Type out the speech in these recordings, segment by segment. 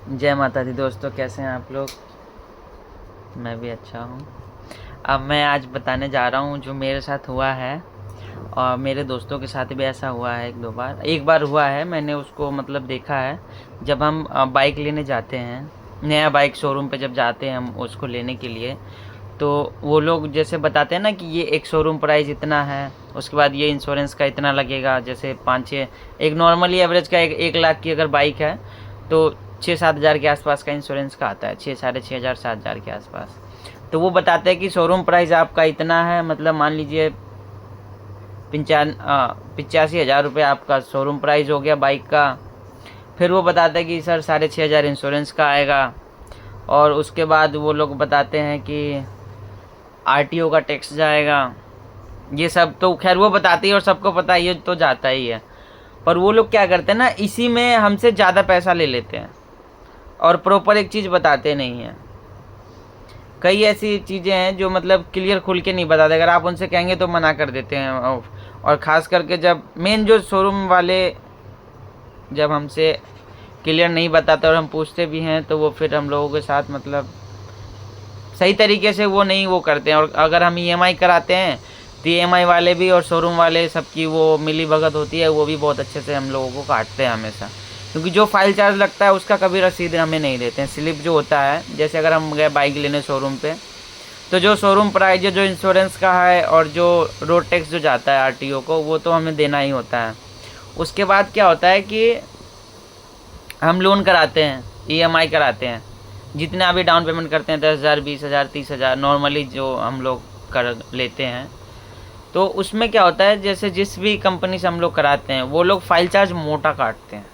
जय माता दी दोस्तों, कैसे हैं आप लोग। मैं भी अच्छा हूँ। अब मैं आज बताने जा रहा हूँ जो मेरे साथ हुआ है, और मेरे दोस्तों के साथ भी ऐसा हुआ है एक बार हुआ है। मैंने उसको मतलब देखा है। जब हम बाइक लेने जाते हैं, नया बाइक शोरूम पे जब जाते हैं हम उसको लेने के लिए, तो वो लोग जैसे बताते हैं ना कि ये एक शोरूम प्राइस इतना है, उसके बाद ये इंश्योरेंस का इतना लगेगा। जैसे 5-6 एक नॉर्मली एवरेज का 1 लाख की अगर बाइक है तो 6-7 हज़ार के आसपास का इंश्योरेंस का आता है, 6-6.5 हज़ार 7 हज़ार के आसपास। तो वो बताते हैं कि शोरूम प्राइस आपका इतना है, मतलब मान लीजिए 85,000 रुपये आपका शोरूम प्राइस हो गया बाइक का। फिर वो बताते हैं कि सर 6,500 इंश्योरेंस का आएगा, और उसके बाद वो लोग बताते हैं कि आरटीओ का टैक्स जाएगा। ये सब तो खैर वो बताती है और सबको पता है, ये तो जाता ही है। पर वो लोग क्या करते हैं ना, इसी में हमसे ज़्यादा पैसा ले लेते हैं और प्रॉपर एक चीज़ बताते नहीं हैं। कई ऐसी चीज़ें हैं जो मतलब क्लियर खुल के नहीं बताते, अगर आप उनसे कहेंगे तो मना कर देते हैं। और ख़ास करके जब मेन जो शोरूम वाले जब हमसे क्लियर नहीं बताते और हम पूछते भी हैं, तो वो फिर हम लोगों के साथ मतलब सही तरीके से वो नहीं वो करते हैं। और अगर हम ईएमआई कराते हैं तो ईएमआई वाले भी और शोरूम वाले सबकी वो मिली भगत होती है, वो भी बहुत अच्छे से हम लोगों को काटते हैं हमेशा। क्योंकि जो फाइल चार्ज लगता है उसका कभी रसीद हमें नहीं देते हैं। स्लिप जो होता है, जैसे अगर हम गए बाइक लेने शोरूम पे, तो जो शोरूम प्राइस जो इंश्योरेंस का है और जो रोड टैक्स जो जाता है आरटीओ को, वो तो हमें देना ही होता है। उसके बाद क्या होता है कि हम लोन कराते हैं, ईएमआई कराते हैं। जितना भी डाउन पेमेंट करते हैं 10,000 20,000 30,000 नॉर्मली जो हम लोग कर लेते हैं, तो उसमें क्या होता है, जैसे जिस भी कंपनी से हम लोग कराते हैं वो लोग फाइल चार्ज मोटा काटते हैं।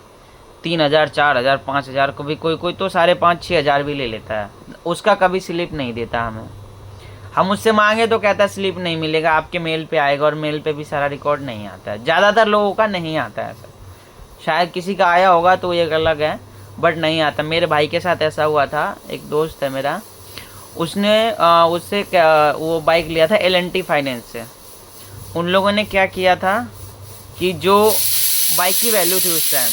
3,000 4,000 5,000 को भी कोई कोई तो 5,500 6,000 भी ले लेता है। उसका कभी स्लिप नहीं देता हमें। हम उससे मांगे तो कहता है स्लिप नहीं मिलेगा, आपके मेल पे आएगा, और मेल पे भी सारा रिकॉर्ड नहीं आता है। ज़्यादातर लोगों का नहीं आता है ऐसा। शायद किसी का आया होगा तो ये अलग है, बट नहीं आता। मेरे भाई के साथ ऐसा हुआ था। एक दोस्त है मेरा, उसने उससे वो बाइक लिया था एल&टी फाइनेंस से। उन लोगों ने क्या किया था कि जो बाइक की वैल्यू थी उस टाइम,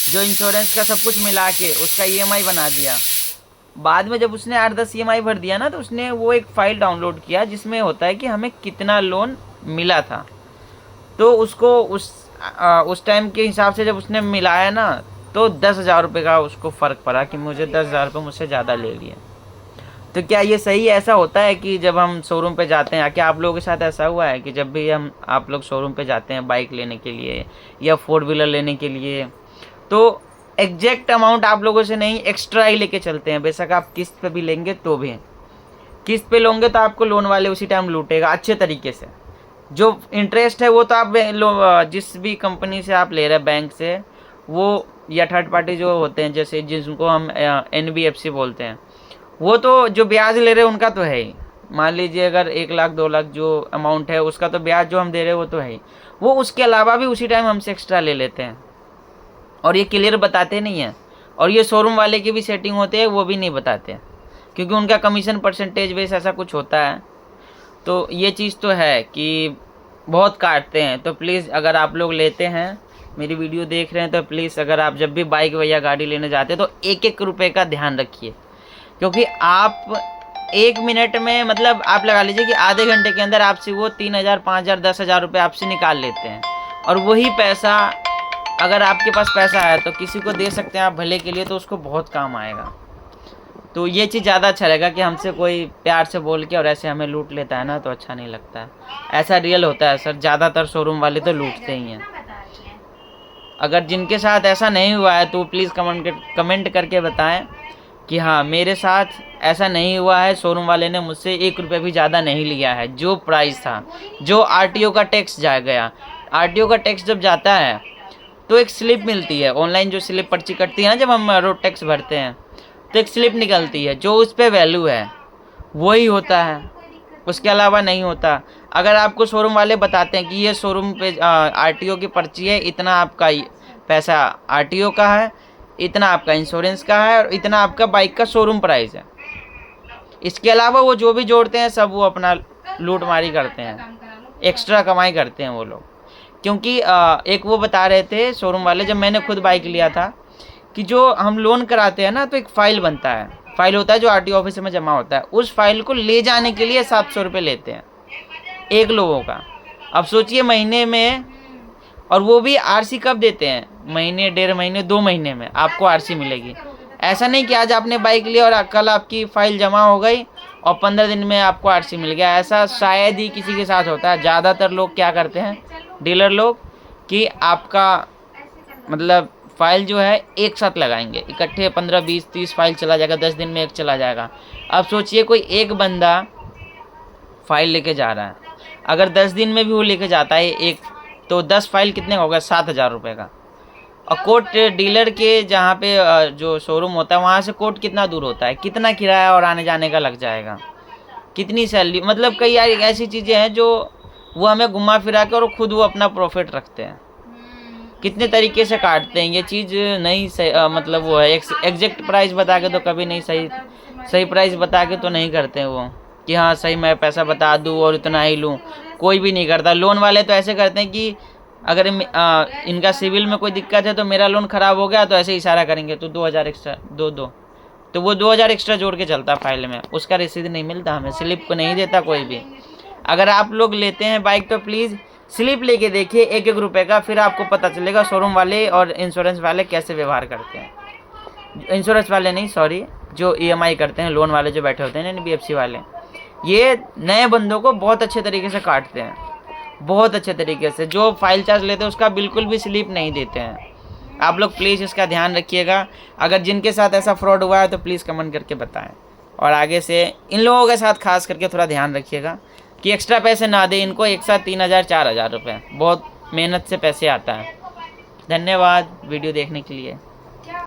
जो इंश्योरेंस का सब कुछ मिला के उसका ईएमआई बना दिया। बाद में जब उसने 8-10 ईएमआई भर दिया ना, तो उसने वो एक फ़ाइल डाउनलोड किया जिसमें होता है कि हमें कितना लोन मिला था। तो उसको उस टाइम के हिसाब से जब उसने मिलाया ना, तो 10,000 रुपये का उसको फ़र्क पड़ा कि मुझे 10,000 रुपये मुझसे ज़्यादा ले लिए। तो क्या ये सही ऐसा होता है कि जब हम शोरूम पे जाते हैं, क्या आप लोगों के साथ ऐसा हुआ है कि जब भी आप लोग शोरूम पे जाते हैं बाइक लेने के लिए या 4 व्हीलर लेने के लिए, तो एग्जैक्ट अमाउंट आप लोगों से नहीं एक्स्ट्रा ही लेके चलते हैं? बेशक आप किस्त पे भी लेंगे तो भी, किस्त पे लोगे तो आपको लोन वाले उसी टाइम लूटेगा अच्छे तरीके से। जो इंटरेस्ट है वो तो आप जिस भी कंपनी से आप ले रहे हैं, बैंक से वो या थर्ड पार्टी जो होते हैं, जैसे जिनको हम एनबीएफसी बोलते हैं, वो तो जो ब्याज ले रहे हैं उनका तो है ही। मान लीजिए अगर 1 लाख 2 लाख जो अमाउंट है उसका तो ब्याज जो हम दे रहे हैं वो तो है ही। वो उसके अलावा भी उसी टाइम हमसे एक्स्ट्रा ले लेते हैं, और ये क्लियर बताते नहीं हैं। और ये शोरूम वाले की भी सेटिंग होती है, वो भी नहीं बताते, क्योंकि उनका कमीशन परसेंटेज बेस ऐसा कुछ होता है। तो ये चीज़ तो है कि बहुत काटते हैं। तो प्लीज़ अगर आप लोग लेते हैं, मेरी वीडियो देख रहे हैं, तो प्लीज़ अगर आप जब भी बाइक या गाड़ी लेने जाते हैं तो 1-1 रुपये का ध्यान रखिए। क्योंकि आप 1 मिनट में मतलब आप लगा लीजिए कि आधे घंटे के अंदर आपसे वो 3,000 5,000 10,000 रुपये आपसे निकाल लेते हैं। और वही पैसा अगर आपके पास पैसा है तो किसी को दे सकते हैं आप भले के लिए, तो उसको बहुत काम आएगा। तो ये चीज़ ज़्यादा अच्छा रहेगा कि हमसे कोई प्यार से बोल के और ऐसे हमें लूट लेता है ना, तो अच्छा नहीं लगता है। ऐसा रियल होता है सर, ज़्यादातर शोरूम वाले तो लूटते ही हैं। अगर जिनके साथ ऐसा नहीं हुआ है तो प्लीज़ कमेंट करके बताएं कि हाँ मेरे साथ ऐसा नहीं हुआ है, शोरूम वाले ने मुझसे 1 रुपये भी ज़्यादा नहीं लिया है। जो प्राइस था, जो आरटीओ का टैक्स जा गया, आरटीओ का टैक्स जब जाता है तो एक स्लिप मिलती है ऑनलाइन, जो स्लिप पर्ची कटती है ना जब हम रोड टैक्स भरते हैं, तो एक स्लिप निकलती है, जो उस पर वैल्यू है वही होता है, उसके अलावा नहीं होता। अगर आपको शोरूम वाले बताते हैं कि ये शोरूम पे आरटीओ की पर्ची है, इतना आपका पैसा आरटीओ का है, इतना आपका इंश्योरेंस का है, और इतना आपका बाइक का शोरूम प्राइस है, इसके अलावा वो जो भी जोड़ते हैं सब वो अपना लूटमारी करते हैं, एक्स्ट्रा कमाई करते हैं वो लोग। क्योंकि एक वो बता रहे थे शोरूम वाले, जब मैंने खुद बाइक लिया था, कि जो हम लोन कराते हैं ना, तो एक फ़ाइल बनता है, फ़ाइल होता है जो आरटीओ ऑफिस में जमा होता है, उस फाइल को ले जाने के लिए 700 रुपये लेते हैं एक लोगों का। अब सोचिए महीने में, और वो भी आरसी कब देते हैं, महीने, 1.5 महीने, 2 महीने में आपको आरसी मिलेगी। ऐसा नहीं कि आज आपने बाइक लिया और कल आपकी फ़ाइल जमा हो गई और 15 दिन में आपको आरसी मिल गया। ऐसा शायद ही किसी के साथ होता है। ज़्यादातर लोग क्या करते हैं, डीलर लोग, कि आपका मतलब फ़ाइल जो है एक साथ लगाएंगे, इकट्ठे 15, 20, 30 फाइल चला जाएगा, 10 दिन में एक चला जाएगा। अब सोचिए कोई एक बंदा फ़ाइल लेके जा रहा है, अगर 10 दिन में भी वो लेके जाता है एक, तो 10 फाइल कितने का होगा, 7,000 रुपये का। और कोर्ट डीलर के जहाँ पे जो शोरूम होता है वहाँ से कोर्ट कितना दूर होता है, कितना किराया और आने जाने का लग जाएगा, कितनी सैलरी, मतलब कई यार ऐसी चीज़ें हैं जो वो हमें घुमा फिरा के और खुद वो अपना प्रॉफिट रखते हैं, कितने तरीके से काटते हैं। ये चीज़ नहीं सही, मतलब वो है एग्जैक्ट प्राइस बता के तो कभी नहीं, सही प्राइस बता के तो नहीं करते हैं वो, कि हाँ सही मैं पैसा बता दूँ और इतना ही लूँ, कोई भी नहीं करता। लोन वाले तो ऐसे करते हैं कि अगर इनका सिविल में कोई दिक्कत है तो मेरा लोन ख़राब हो गया तो ऐसे इशारा करेंगे, तो 2000 एक्स्ट्रा दो, तो वो 2000 एक्स्ट्रा जोड़ के चलता फाइल में, उसका रसीद नहीं मिलता हमें, स्लिप को नहीं देता कोई भी। अगर आप लोग लेते हैं बाइक तो प्लीज़ स्लिप लेके देखिए 1-1 रुपये का, फिर आपको पता चलेगा शोरूम वाले और इंश्योरेंस वाले कैसे व्यवहार करते हैं। इंश्योरेंस वाले नहीं, सॉरी, जो EMI करते हैं, लोन वाले जो बैठे होते हैं NBFC वाले, ये नए बंदों को बहुत अच्छे तरीके से काटते हैं, बहुत अच्छे तरीके से। जो फाइल चार्ज लेते हैं उसका बिल्कुल भी स्लिप नहीं देते हैं। आप लोग प्लीज़ इसका ध्यान रखिएगा। अगर जिनके साथ ऐसा फ्रॉड हुआ है तो प्लीज़ कमेंट करके बताएं, और आगे से इन लोगों के साथ खास करके थोड़ा ध्यान रखिएगा कि एक्स्ट्रा पैसे ना दें इनको, एक साथ 3,000 4,000 रुपये, बहुत मेहनत से पैसे आता है। धन्यवाद वीडियो देखने के लिए।